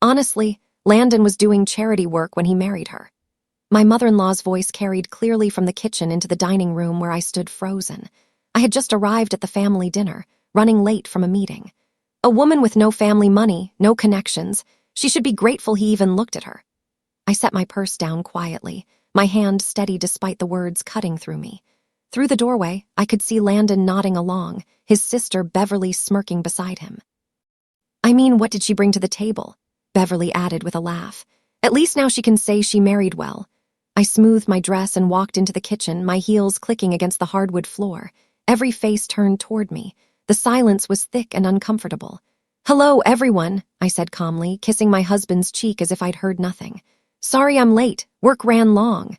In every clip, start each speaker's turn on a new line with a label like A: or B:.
A: Honestly, Landon was doing charity work when he married her. My mother-in-law's voice carried clearly from the kitchen into the dining room where I stood frozen. I had just arrived at the family dinner, running late from a meeting. A woman with no family money, no connections. She should be grateful he even looked at her. I set my purse down quietly, my hand steady despite the words cutting through me. Through the doorway, I could see Landon nodding along, his sister Beverly smirking beside him. I mean, what did she bring to the table? Beverly added with a laugh. At least now she can say she married well. I smoothed my dress and walked into the kitchen, my heels clicking against the hardwood floor. Every face turned toward me. The silence was thick and uncomfortable. "Hello, everyone," I said calmly, kissing my husband's cheek as if I'd heard nothing. "Sorry I'm late. Work ran long."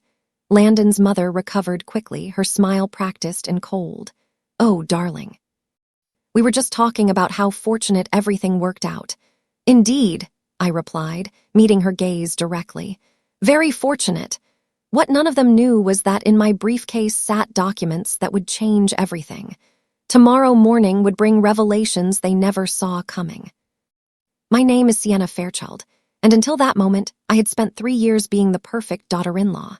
A: Landon's mother recovered quickly, her smile practiced and cold. "Oh, darling. We were just talking about how fortunate everything worked out." "Indeed," I replied, meeting her gaze directly. "Very fortunate." What none of them knew was that in my briefcase sat documents that would change everything. Tomorrow morning would bring revelations they never saw coming. My name is Sienna Fairchild, and until that moment, I had spent 3 years being the perfect daughter-in-law.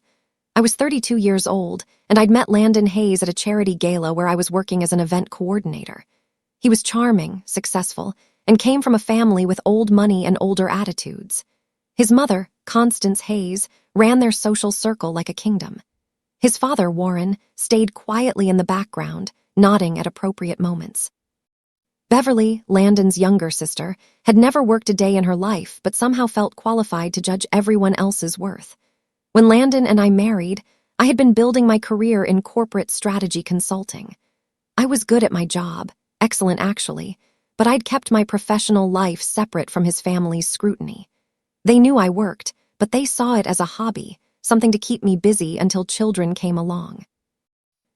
A: I was 32 years old, and I'd met Landon Hayes at a charity gala where I was working as an event coordinator. He was charming, successful, and came from a family with old money and older attitudes. His mother, Constance Hayes, ran their social circle like a kingdom. His father, Warren, stayed quietly in the background, nodding at appropriate moments. Beverly, Landon's younger sister, had never worked a day in her life but somehow felt qualified to judge everyone else's worth. When Landon and I married, I had been building my career in corporate strategy consulting. I was good at my job, excellent actually, but I'd kept my professional life separate from his family's scrutiny. They knew I worked, but they saw it as a hobby, something to keep me busy until children came along.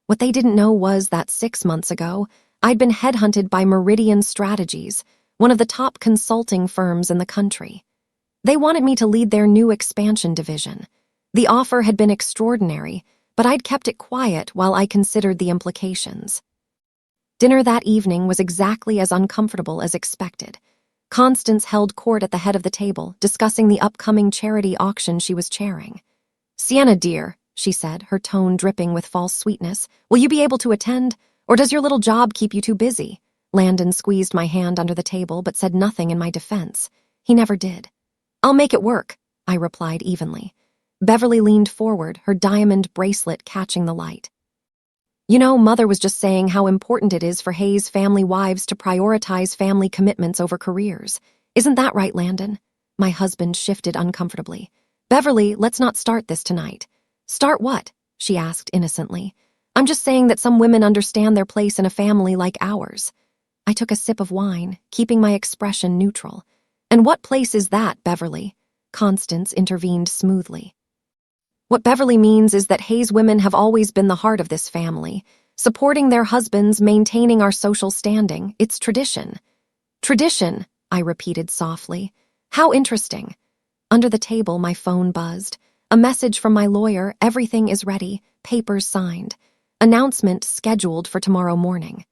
A: What they didn't know was that 6 months ago, I'd been headhunted by Meridian Strategies, one of the top consulting firms in the country. They wanted me to lead their new expansion division. The offer had been extraordinary, but I'd kept it quiet while I considered the implications. Dinner that evening was exactly as uncomfortable as expected. Constance held court at the head of the table, discussing the upcoming charity auction she was chairing. "Sienna, dear," she said, her tone dripping with false sweetness, "will you be able to attend, or does your little job keep you too busy?" Landon squeezed my hand under the table but said nothing in my defense. He never did. "I'll make it work," I replied evenly. Beverly leaned forward, her diamond bracelet catching the light. "You know, Mother was just saying how important it is for Hayes family wives to prioritize family commitments over careers. Isn't that right, Landon?" My husband shifted uncomfortably. "Beverly, let's not start this tonight." "Start what?" she asked innocently. "I'm just saying that some women understand their place in a family like ours." I took a sip of wine, keeping my expression neutral. "And what place is that, Beverly?" Constance intervened smoothly. "What Beverly means is that Hayes women have always been the heart of this family, supporting their husbands, maintaining our social standing. It's tradition." "Tradition," I repeated softly. "How interesting." Under the table, my phone buzzed. A message from my lawyer, everything is ready, papers signed. Announcement scheduled for tomorrow morning.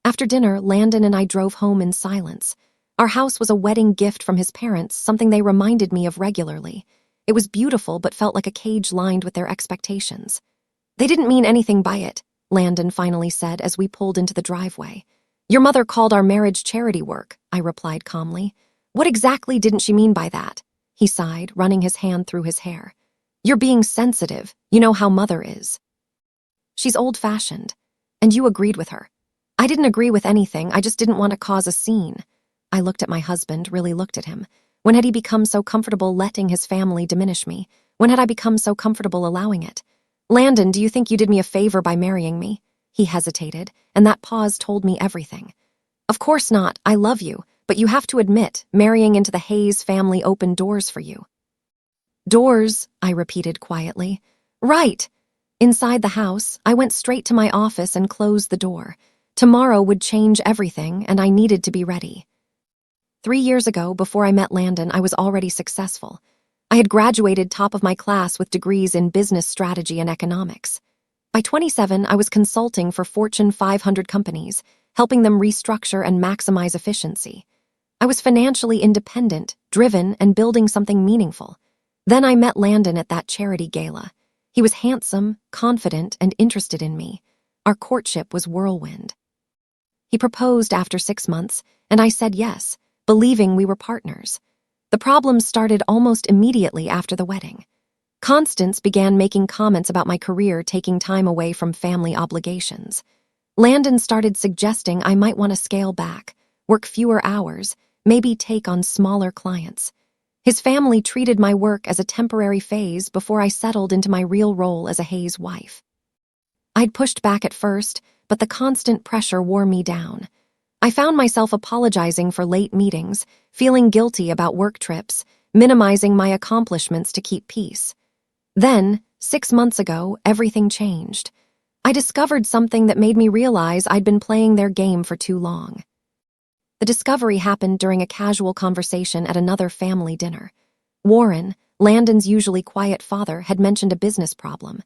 A: After dinner, Landon and I drove home in silence. Our house was a wedding gift from his parents, something they reminded me of regularly. It was beautiful but felt like a cage lined with their expectations. "They didn't mean anything by it," Landon finally said as we pulled into the driveway. "Your mother called our marriage charity work," I replied calmly. "What exactly didn't she mean by that?" He sighed, running his hand through his hair. "You're being sensitive. You know how Mother is. She's old-fashioned. And you agreed with her." "I didn't agree with anything, I just didn't want to cause a scene." I looked at my husband, really looked at him. When had he become so comfortable letting his family diminish me? When had I become so comfortable allowing it? "Landon, do you think you did me a favor by marrying me?" He hesitated, and that pause told me everything. "Of course not, I love you, but you have to admit, marrying into the Hayes family opened doors for you." "Doors," I repeated quietly. "Right." Inside the house, I went straight to my office and closed the door. Tomorrow would change everything, and I needed to be ready. 3 years ago, before I met Landon, I was already successful. I had graduated top of my class with degrees in business strategy and economics. By 27, I was consulting for Fortune 500 companies, helping them restructure and maximize efficiency. I was financially independent, driven, and building something meaningful. Then I met Landon at that charity gala. He was handsome, confident, and interested in me. Our courtship was whirlwind. He proposed after 6 months, and I said yes, believing we were partners. The problems started almost immediately after the wedding. Constance began making comments about my career taking time away from family obligations. Landon started suggesting I might want to scale back, work fewer hours, maybe take on smaller clients. His family treated my work as a temporary phase before I settled into my real role as a Hayes wife. I'd pushed back at first, but the constant pressure wore me down. I found myself apologizing for late meetings, feeling guilty about work trips, minimizing my accomplishments to keep peace. Then, 6 months ago, everything changed. I discovered something that made me realize I'd been playing their game for too long. The discovery happened during a casual conversation at another family dinner. Warren, Landon's usually quiet father, had mentioned a business problem.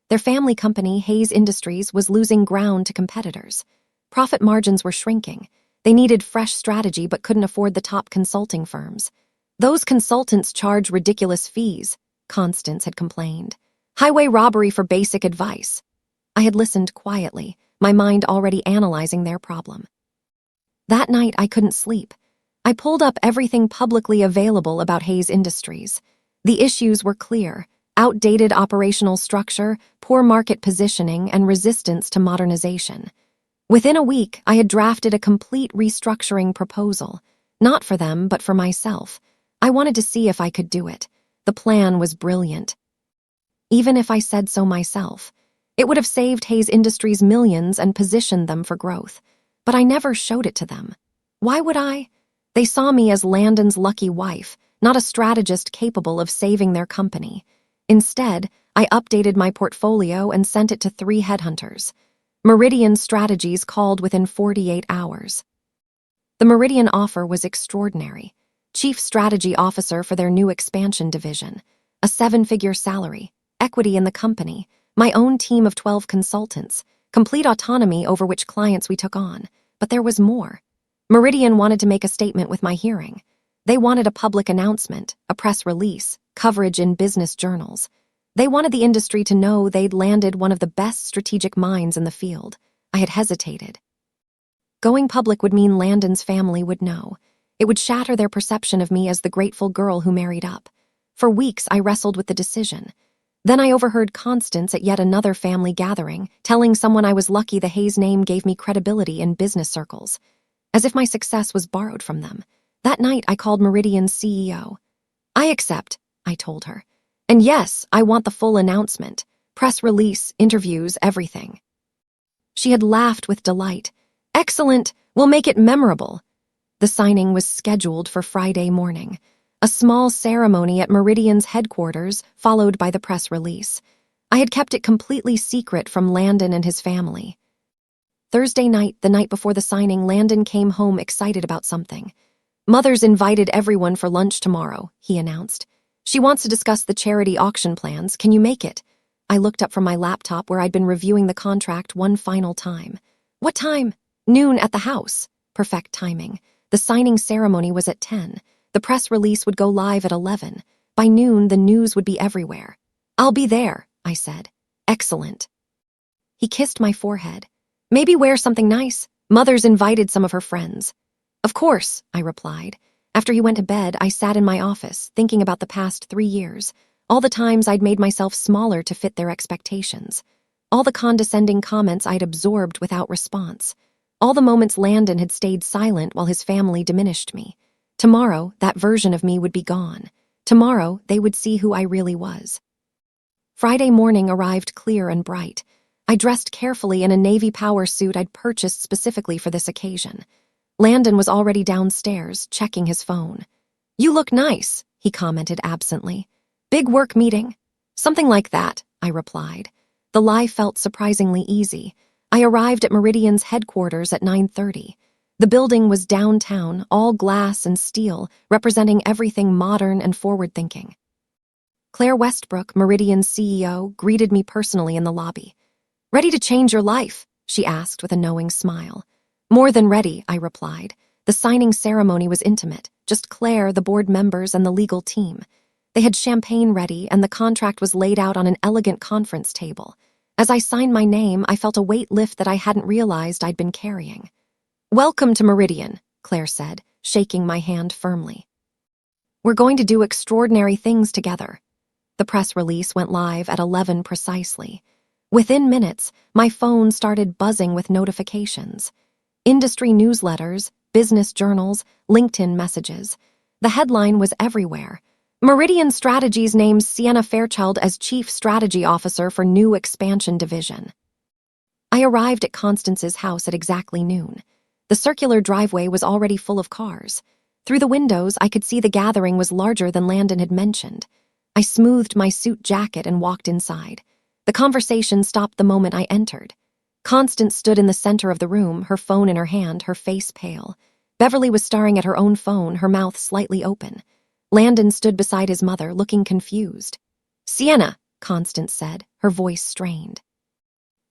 A: Their family company, Hayes Industries, was losing ground to competitors. Profit margins were shrinking. They needed fresh strategy but couldn't afford the top consulting firms. Those consultants charge ridiculous fees, Constance had complained. Highway robbery for basic advice. I had listened quietly, my mind already analyzing their problem. That night, I couldn't sleep. I pulled up everything publicly available about Hayes Industries. The issues were clear: outdated operational structure, poor market positioning, and resistance to modernization. Within a week, I had drafted a complete restructuring proposal, not for them, but for myself. I wanted to see if I could do it. The plan was brilliant. Even if I said so myself, it would have saved Hayes Industries millions and positioned them for growth. But I never showed it to them. Why would I? They saw me as Landon's lucky wife, not a strategist capable of saving their company. Instead, I updated my portfolio and sent it to 3 headhunters. Meridian Strategies called within 48 hours. The Meridian offer was extraordinary. Chief Strategy Officer for their new expansion division, a 7-figure salary, equity in the company, my own team of 12 consultants, complete autonomy over which clients we took on. But there was more. Meridian wanted to make a statement with my hearing. They wanted a public announcement, a press release, coverage in business journals. They wanted the industry to know they'd landed one of the best strategic minds in the field. I had hesitated. Going public would mean Landon's family would know. It would shatter their perception of me as the grateful girl who married up. For weeks, I wrestled with the decision. Then I overheard Constance at yet another family gathering, telling someone I was lucky the Hayes name gave me credibility in business circles. As if my success was borrowed from them. That night, I called Meridian's CEO. "I accept," I told her. "And yes, I want the full announcement. Press release, interviews, everything." She had laughed with delight. "Excellent, we'll make it memorable." The signing was scheduled for Friday morning. A small ceremony at Meridian's headquarters, followed by the press release. I had kept it completely secret from Landon and his family. Thursday night, the night before the signing, Landon came home excited about something. "Mother's invited everyone for lunch tomorrow," he announced. "She wants to discuss the charity auction plans. Can you make it?" I looked up from my laptop where I'd been reviewing the contract one final time. "What time?" "Noon at the house." Perfect timing. The signing ceremony was at 10. The press release would go live at 11. By noon, the news would be everywhere. "I'll be there," I said. "Excellent." He kissed my forehead. "Maybe wear something nice. Mother's invited some of her friends." "Of course," I replied. After he went to bed, I sat in my office, thinking about the past 3 years, all the times I'd made myself smaller to fit their expectations, all the condescending comments I'd absorbed without response, all the moments Landon had stayed silent while his family diminished me. Tomorrow, that version of me would be gone. Tomorrow, they would see who I really was. Friday morning arrived clear and bright. I dressed carefully in a navy power suit I'd purchased specifically for this occasion. Landon was already downstairs, checking his phone. "You look nice," he commented absently. "Big work meeting?" "Something like that," I replied. The lie felt surprisingly easy. I arrived at Meridian's headquarters at 9:30. The building was downtown, all glass and steel, representing everything modern and forward-thinking. Claire Westbrook, Meridian's CEO, greeted me personally in the lobby. "Ready to change your life?" she asked with a knowing smile. "More than ready," I replied. The signing ceremony was intimate, just Claire, the board members, and the legal team. They had champagne ready, and the contract was laid out on an elegant conference table. As I signed my name, I felt a weight lift that I hadn't realized I'd been carrying. "Welcome to Meridian," Claire said, shaking my hand firmly. "We're going to do extraordinary things together." The press release went live at 11 precisely. Within minutes, my phone started buzzing with notifications. Industry newsletters, business journals, LinkedIn messages. The headline was everywhere. Meridian Strategies names Sienna Fairchild as Chief Strategy Officer for new expansion division. I arrived at Constance's house at exactly noon. The circular driveway was already full of cars. Through the windows, I could see the gathering was larger than Landon had mentioned. I smoothed my suit jacket and walked inside. The conversation stopped the moment I entered. Constance stood in the center of the room, her phone in her hand, her face pale. Beverly was staring at her own phone, her mouth slightly open. Landon stood beside his mother, looking confused. "Sienna," Constance said, her voice strained.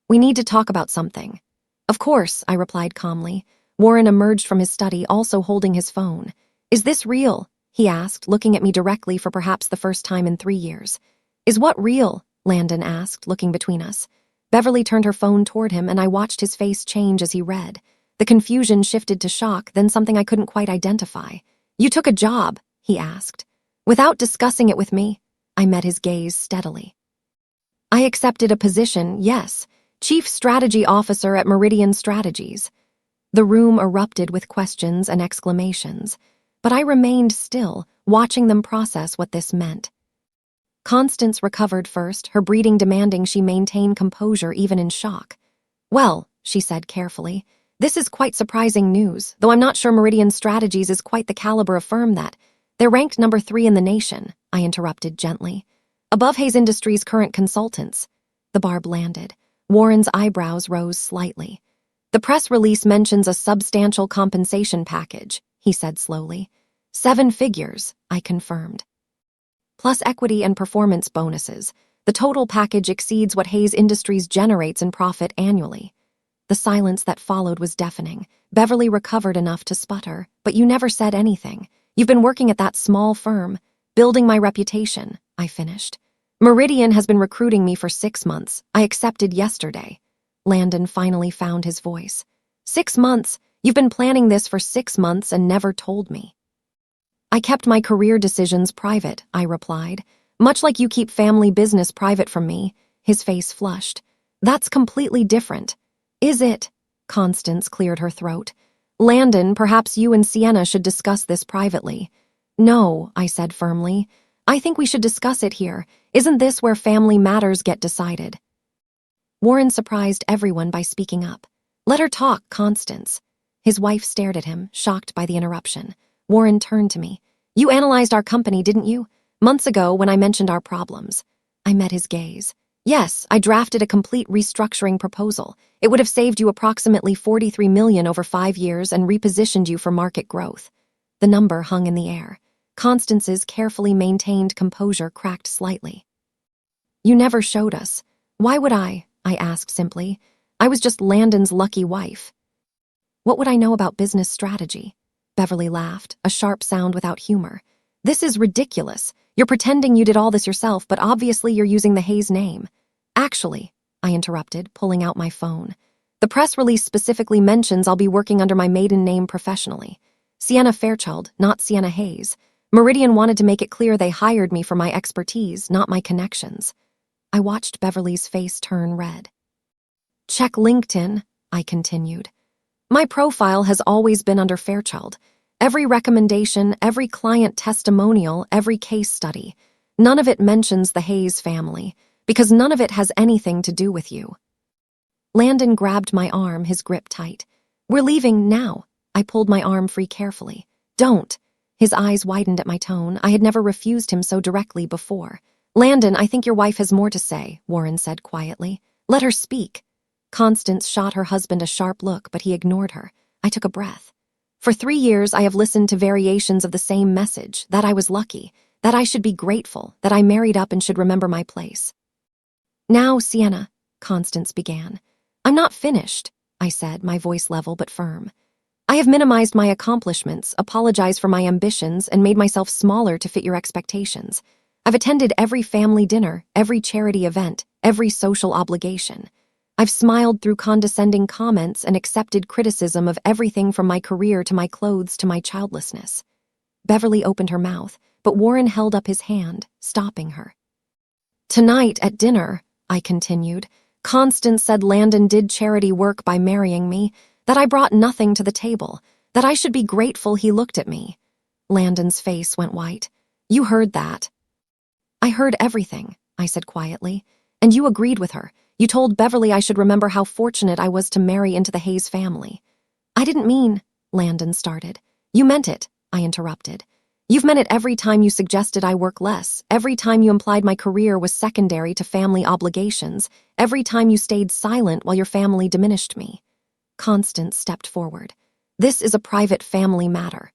A: "We need to talk about something." "Of course," I replied calmly. Warren emerged from his study, also holding his phone. "Is this real?" he asked, looking at me directly for perhaps the first time in 3 years. "Is what real?" Landon asked, looking between us. Beverly turned her phone toward him, and I watched his face change as he read. The confusion shifted to shock, then something I couldn't quite identify. "You took a job?" he asked. "Without discussing it with me?" I met his gaze steadily. "I accepted a position, yes. Chief Strategy Officer at Meridian Strategies." The room erupted with questions and exclamations, but I remained still, watching them process what this meant. Constance recovered first, her breathing demanding she maintain composure even in shock. "Well," she said carefully, "this is quite surprising news, though I'm not sure Meridian Strategies is quite the caliber of firm that—" "They're ranked number 3 in the nation," I interrupted gently. "Above Hayes Industries' current consultants." The barb landed. Warren's eyebrows rose slightly. "The press release mentions a substantial compensation package," he said slowly. 7 figures, I confirmed. "Plus equity and performance bonuses. The total package exceeds what Hayes Industries generates in profit annually." The silence that followed was deafening. Beverly recovered enough to sputter. "But you never said anything. You've been working at that small firm, building my reputation," I finished. "Meridian has been recruiting me for 6 months. I accepted yesterday." Landon finally found his voice. 6 months? You've been planning this for 6 months and never told me." "I kept my career decisions private," I replied. "Much like you keep family business private from me." His face flushed. "That's completely different." "Is it?" Constance cleared her throat. "Landon, perhaps you and Sienna should discuss this privately." "No," I said firmly. "I think we should discuss it here. Isn't this where family matters get decided?" Warren surprised everyone by speaking up. "Let her talk, Constance." His wife stared at him, shocked by the interruption. Warren turned to me. "You analyzed our company, didn't you? Months ago when I mentioned our problems." I met his gaze. "Yes, I drafted a complete restructuring proposal. It would have saved you approximately $43 million over 5 years and repositioned you for market growth." The number hung in the air. Constance's carefully maintained composure cracked slightly. "You never showed us. Why would I asked simply. "I was just Landon's lucky wife." "What would I know about business strategy?" Beverly laughed, a sharp sound without humor. "This is ridiculous. You're pretending you did all this yourself, but obviously you're using the Hayes name." "Actually," I interrupted, pulling out my phone, "the press release specifically mentions I'll be working under my maiden name professionally. Sienna Fairchild, not Sienna Hayes. Meridian wanted to make it clear they hired me for my expertise, not my connections." I watched Beverly's face turn red. "Check LinkedIn," I continued. "My profile has always been under Fairchild. Every recommendation, every client testimonial, every case study. None of it mentions the Hayes family, because none of it has anything to do with you." Landon grabbed my arm, his grip tight. "We're leaving now." I pulled my arm free carefully. "Don't." His eyes widened at my tone. I had never refused him so directly before. "Landon, I think your wife has more to say," Warren said quietly. "Let her speak." Constance shot her husband a sharp look, but he ignored her. I took a breath. "For 3 years I have listened to variations of the same message, that I was lucky, that I should be grateful, that I married up and should remember my place." "Now, Sienna," Constance began. "I'm not finished," I said, my voice level but firm. I have minimized my accomplishments, apologized for my ambitions, and made myself smaller to fit your expectations. I've attended every family dinner, every charity event, every social obligation. I've smiled through condescending comments and accepted criticism of everything from my career to my clothes to my childlessness. Beverly opened her mouth, but Warren held up his hand, stopping her. Tonight at dinner, I continued, Constance said Landon did charity work by marrying me, that I brought nothing to the table, that I should be grateful he looked at me. Landon's face went white. You heard that. I heard everything, I said quietly, and you agreed with her. You told Beverly I should remember how fortunate I was to marry into the Hayes family. I didn't mean, Landon started. You meant it, I interrupted. You've meant it every time you suggested I work less, every time you implied my career was secondary to family obligations, every time you stayed silent while your family diminished me. Constance stepped forward. This is a private family matter.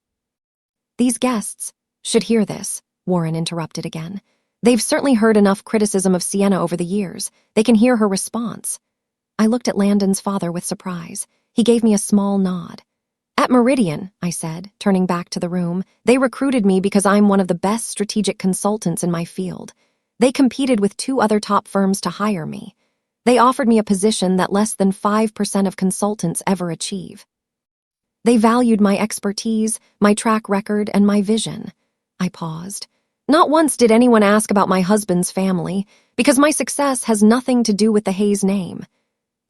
A: These guests should hear this, Warren interrupted again. They've certainly heard enough criticism of Sienna over the years. They can hear her response. I looked at Landon's father with surprise. He gave me a small nod. At Meridian, I said, turning back to the room, they recruited me because I'm one of the best strategic consultants in my field. They competed with 2 other top firms to hire me. They offered me a position that less than 5% of consultants ever achieve. They valued my expertise, my track record, and my vision. I paused. Not once did anyone ask about my husband's family, because my success has nothing to do with the Hayes name.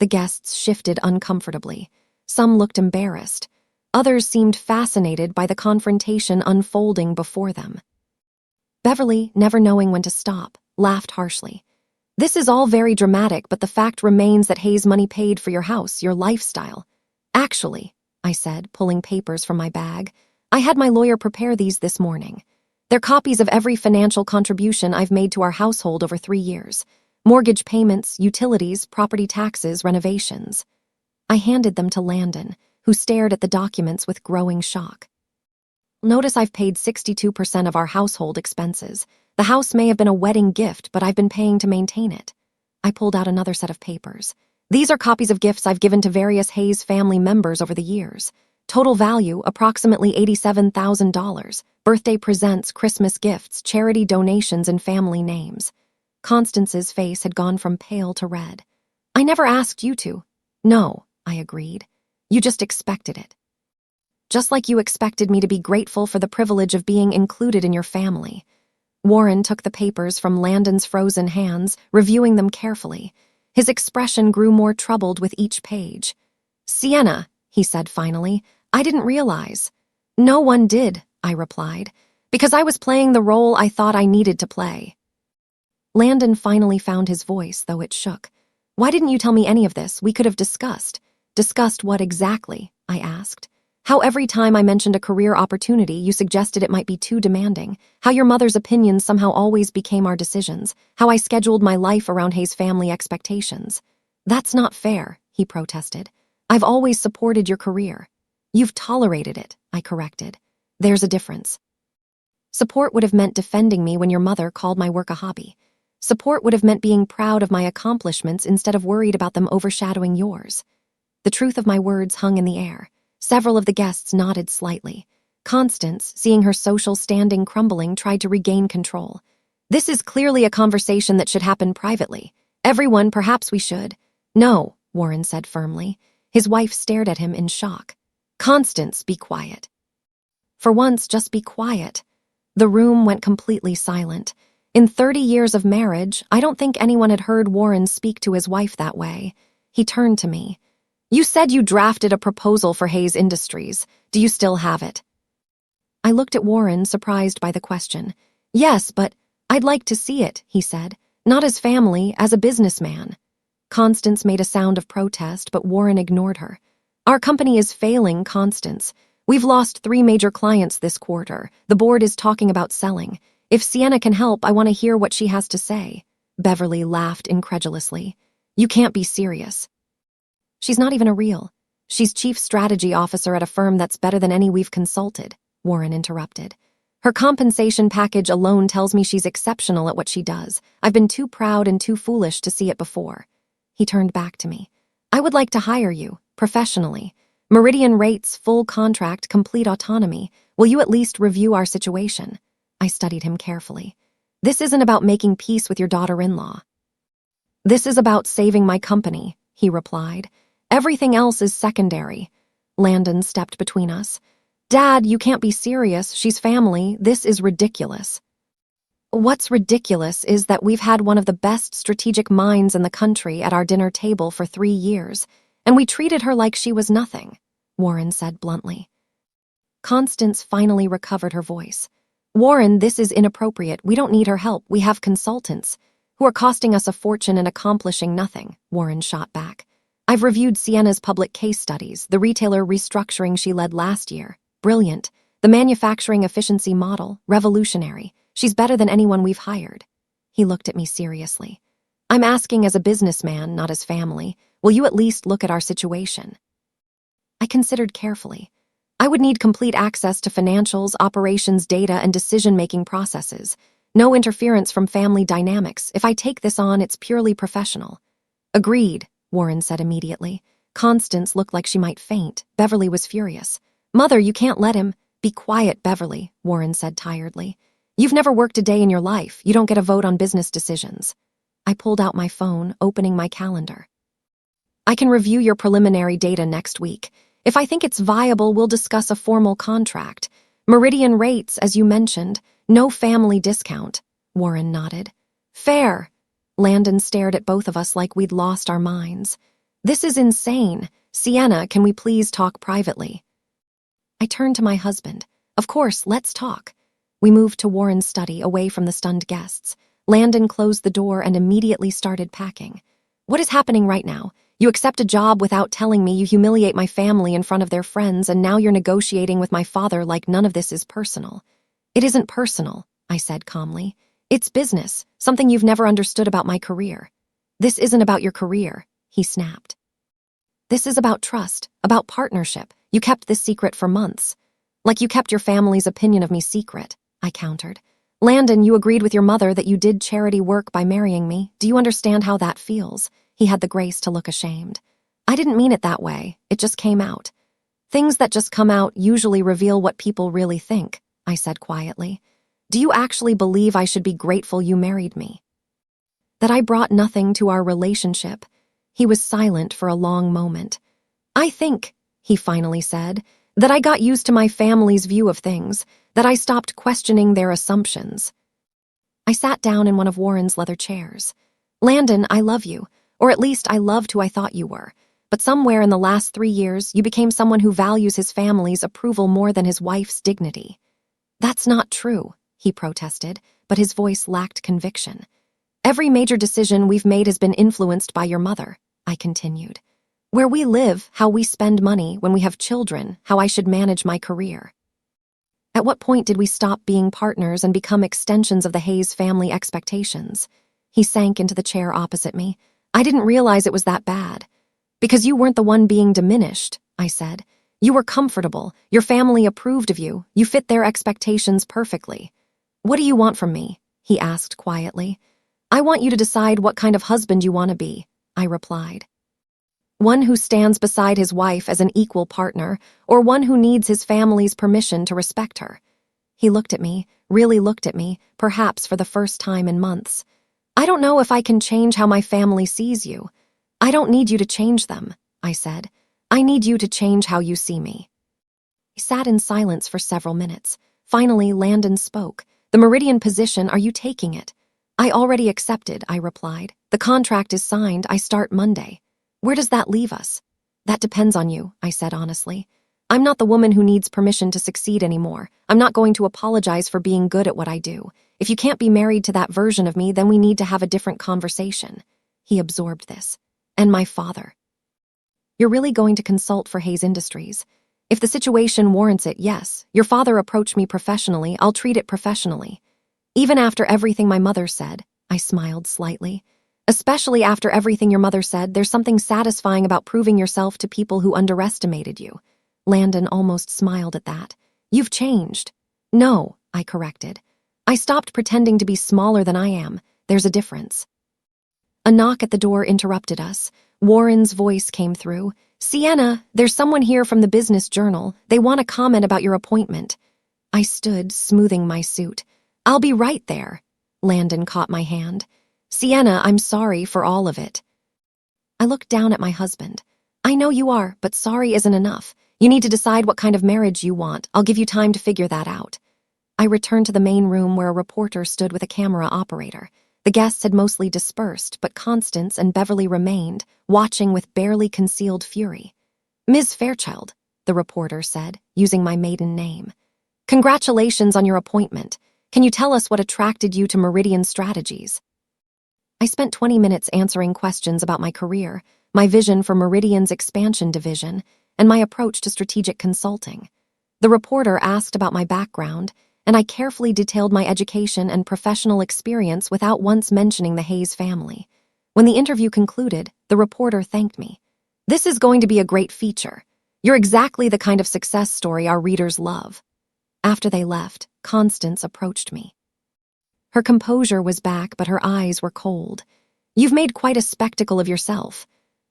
A: The guests shifted uncomfortably. Some looked embarrassed. Others seemed fascinated by the confrontation unfolding before them. Beverly, never knowing when to stop, laughed harshly. This is all very dramatic, but the fact remains that Hayes money paid for your house, your lifestyle. Actually, I said, pulling papers from my bag, I had my lawyer prepare these this morning. They're copies of every financial contribution I've made to our household over 3 years. Mortgage payments, utilities, property taxes, renovations. I handed them to Landon, who stared at the documents with growing shock. Notice I've paid 62% of our household expenses. The house may have been a wedding gift, but I've been paying to maintain it. I pulled out another set of papers. These are copies of gifts I've given to various Hayes family members over the years. Total value, approximately $87,000. Birthday presents, Christmas gifts, charity donations, and family names. Constance's face had gone from pale to red. I never asked you to. No, I agreed. You just expected it. Just like you expected me to be grateful for the privilege of being included in your family. Warren took the papers from Landon's frozen hands, reviewing them carefully. His expression grew more troubled with each page. Sienna, he said finally, I didn't realize. No one did, I replied, because I was playing the role I thought I needed to play. Landon finally found his voice, though it shook. Why didn't you tell me any of this? We could have discussed. Discussed what exactly? I asked. How every time I mentioned a career opportunity, you suggested it might be too demanding. How your mother's opinions somehow always became our decisions. How I scheduled my life around Hayes' family expectations. That's not fair, he protested. I've always supported your career. You've tolerated it, I corrected. There's a difference. Support would have meant defending me when your mother called my work a hobby. Support would have meant being proud of my accomplishments instead of worried about them overshadowing yours. The truth of my words hung in the air. Several of the guests nodded slightly. Constance, seeing her social standing crumbling, tried to regain control. This is clearly a conversation that should happen privately. Everyone, perhaps we should. No, Warren said firmly. His wife stared at him in shock. Constance, be quiet. For once, just be quiet. The room went completely silent. In 30 years of marriage, I don't think anyone had heard Warren speak to his wife that way. He turned to me. You said you drafted a proposal for Hayes Industries. Do you still have it? I looked at Warren, surprised by the question. Yes, but I'd like to see it, he said. Not as family, as a businessman. Constance made a sound of protest, but Warren ignored her. Our company is failing, Constance. We've lost 3 major clients this quarter. The board is talking about selling. If Sienna can help, I want to hear what she has to say. Beverly laughed incredulously. You can't be serious. She's not even a real. She's chief strategy officer at a firm that's better than any we've consulted, Warren interrupted. Her compensation package alone tells me she's exceptional at what she does. I've been too proud and too foolish to see it before. He turned back to me. I would like to hire you, professionally. Meridian rates, full contract, complete autonomy. Will you at least review our situation? I studied him carefully. This isn't about making peace with your daughter-in-law. This is about saving my company, he replied. Everything else is secondary. Landon stepped between us. Dad, you can't be serious. She's family. This is ridiculous. What's ridiculous is that we've had one of the best strategic minds in the country at our dinner table for 3 years, and we treated her like she was nothing, Warren said bluntly. Constance finally recovered her voice. Warren, this is inappropriate. We don't need her help. We have consultants who are costing us a fortune and accomplishing nothing, Warren shot back. I've reviewed Sienna's public case studies, the retailer restructuring she led last year. Brilliant. The manufacturing efficiency model, revolutionary. She's better than anyone we've hired. He looked at me seriously. I'm asking as a businessman, not as family. Will you at least look at our situation? I considered carefully. I would need complete access to financials, operations data, and decision-making processes. No interference from family dynamics. If I take this on, it's purely professional. Agreed, Warren said immediately. Constance looked like she might faint. Beverly was furious. Mother, you can't let him. Be quiet, Beverly, Warren said tiredly. You've never worked a day in your life. You don't get a vote on business decisions. I pulled out my phone, opening my calendar. I can review your preliminary data next week. If I think it's viable, we'll discuss a formal contract. Meridian rates, as you mentioned. No family discount. Warren nodded. Fair. Landon stared at both of us like we'd lost our minds. This is insane. Sienna, can we please talk privately? I turned to my husband. Of course, let's talk. We moved to Warren's study, away from the stunned guests. Landon closed the door and immediately started packing. What is happening right now? You accept a job without telling me, you humiliate my family in front of their friends, and now you're negotiating with my father like none of this is personal. It isn't personal, I said calmly. It's business, something you've never understood about my career. This isn't about your career, he snapped. This is about trust, about partnership. You kept this secret for months. Like you kept your family's opinion of me secret, I countered. Landon, you agreed with your mother that you did charity work by marrying me. Do you understand how that feels? He had the grace to look ashamed. I didn't mean it that way. It just came out. Things that just come out usually reveal what people really think, I said quietly. Do you actually believe I should be grateful you married me? That I brought nothing to our relationship? He was silent for a long moment. I think, he finally said, that I got used to my family's view of things, that I stopped questioning their assumptions. I sat down in one of Warren's leather chairs. Landon, I love you, or at least I loved who I thought you were, but somewhere in the last 3 years, you became someone who values his family's approval more than his wife's dignity. That's not true, he protested, but his voice lacked conviction. Every major decision we've made has been influenced by your mother, I continued. Where we live, how we spend money, when we have children, how I should manage my career. At what point did we stop being partners and become extensions of the Hayes family expectations? He sank into the chair opposite me. I didn't realize it was that bad. Because you weren't the one being diminished, I said. You were comfortable. Your family approved of you. You fit their expectations perfectly. What do you want from me? He asked quietly. I want you to decide what kind of husband you want to be, I replied. One who stands beside his wife as an equal partner, or one who needs his family's permission to respect her. He looked at me, really looked at me, perhaps for the first time in months. I don't know if I can change how my family sees you. I don't need you to change them, I said. I need you to change how you see me. He sat in silence for several minutes. Finally, Landon spoke. The Meridian position, are you taking it? I already accepted, I replied. The contract is signed. I start Monday. Where does that leave us? That depends on you, I said honestly. I'm not the woman who needs permission to succeed anymore. I'm not going to apologize for being good at what I do. If you can't be married to that version of me, then we need to have a different conversation. He absorbed this. And my father. You're really going to consult for Hayes Industries? If the situation warrants it, yes. Your father approached me professionally. I'll treat it professionally. Even after everything my mother said, I smiled slightly. Especially after everything your mother said, there's something satisfying about proving yourself to people who underestimated you. Landon almost smiled at that. You've changed. No, I corrected. I stopped pretending to be smaller than I am. There's a difference. A knock at the door interrupted us. Warren's voice came through. "Sienna, there's someone here from the Business Journal. They want to comment about your appointment." I stood, smoothing my suit. "I'll be right there." Landon caught my hand. "Sienna, I'm sorry for all of it." I looked down at my husband. "I know you are, but sorry isn't enough. You need to decide what kind of marriage you want. I'll give you time to figure that out." I returned to the main room where a reporter stood with a camera operator. The guests had mostly dispersed, but Constance and Beverly remained, watching with barely concealed fury. "Ms. Fairchild," the reporter said, using my maiden name. "Congratulations on your appointment. Can you tell us what attracted you to Meridian Strategies?" I spent 20 minutes answering questions about my career, my vision for Meridian's expansion division, and my approach to strategic consulting. The reporter asked about my background, and I carefully detailed my education and professional experience without once mentioning the Hayes family. When the interview concluded, the reporter thanked me. "This is going to be a great feature. You're exactly the kind of success story our readers love." After they left, Constance approached me. Her composure was back, but her eyes were cold. "You've made quite a spectacle of yourself."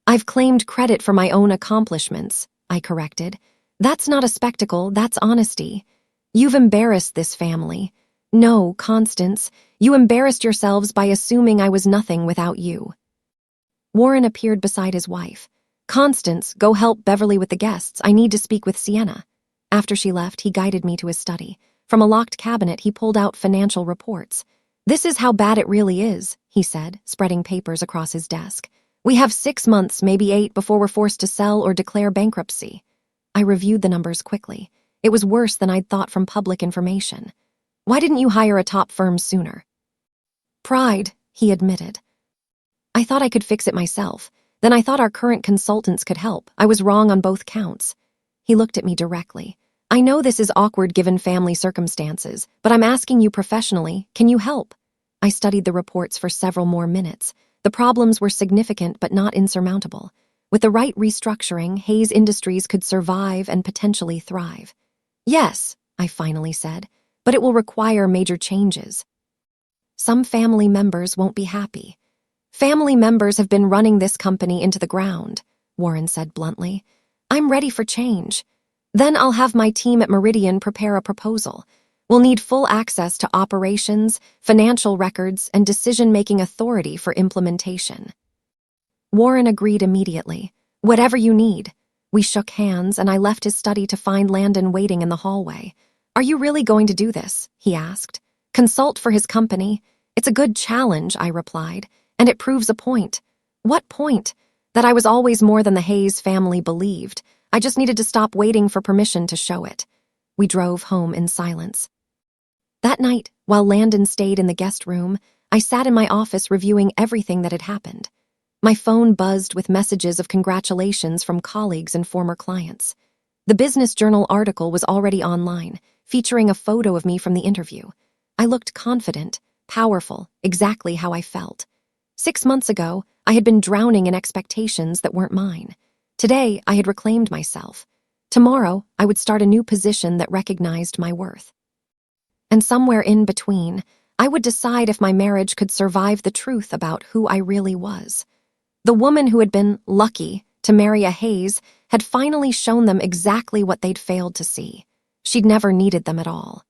A: "I've claimed credit for my own accomplishments," I corrected. "That's not a spectacle, that's honesty. You've embarrassed this family." "No, Constance, you embarrassed yourselves by assuming I was nothing without you." Warren appeared beside his wife. "Constance, go help Beverly with the guests. I need to speak with Sienna." After she left, he guided me to his study. From a locked cabinet, he pulled out financial reports. "This is how bad it really is," he said, spreading papers across his desk. "We have 6 months, maybe 8, before we're forced to sell or declare bankruptcy." I reviewed the numbers quickly. It was worse than I'd thought from public information. "Why didn't you hire a top firm sooner?" "Pride," he admitted. "I thought I could fix it myself. Then I thought our current consultants could help. I was wrong on both counts." He looked at me directly. "I know this is awkward given family circumstances, but I'm asking you professionally, can you help?" I studied the reports for several more minutes. The problems were significant but not insurmountable. With the right restructuring, Hayes Industries could survive and potentially thrive. "Yes," I finally said, "but it will require major changes. Some family members won't be happy." "Family members have been running this company into the ground," Warren said bluntly. "I'm ready for change. Then I'll have my team at Meridian prepare a proposal. We'll need full access to operations, financial records, and decision-making authority for implementation." Warren agreed immediately. "Whatever you need." We shook hands, and I left his study to find Landon waiting in the hallway. "Are you really going to do this?" he asked. "Consult for his company?" "It's a good challenge," I replied, "and it proves a point." "What point?" "That I was always more than the Hayes family believed. I just needed to stop waiting for permission to show it." We drove home in silence. That night, while Landon stayed in the guest room, I sat in my office reviewing everything that had happened. My phone buzzed with messages of congratulations from colleagues and former clients. The Business Journal article was already online, featuring a photo of me from the interview. I looked confident, powerful, exactly how I felt. 6 months ago, I had been drowning in expectations that weren't mine. Today, I had reclaimed myself. Tomorrow, I would start a new position that recognized my worth. And somewhere in between, I would decide if my marriage could survive the truth about who I really was. The woman who had been lucky to marry a Hayes had finally shown them exactly what they'd failed to see. She'd never needed them at all.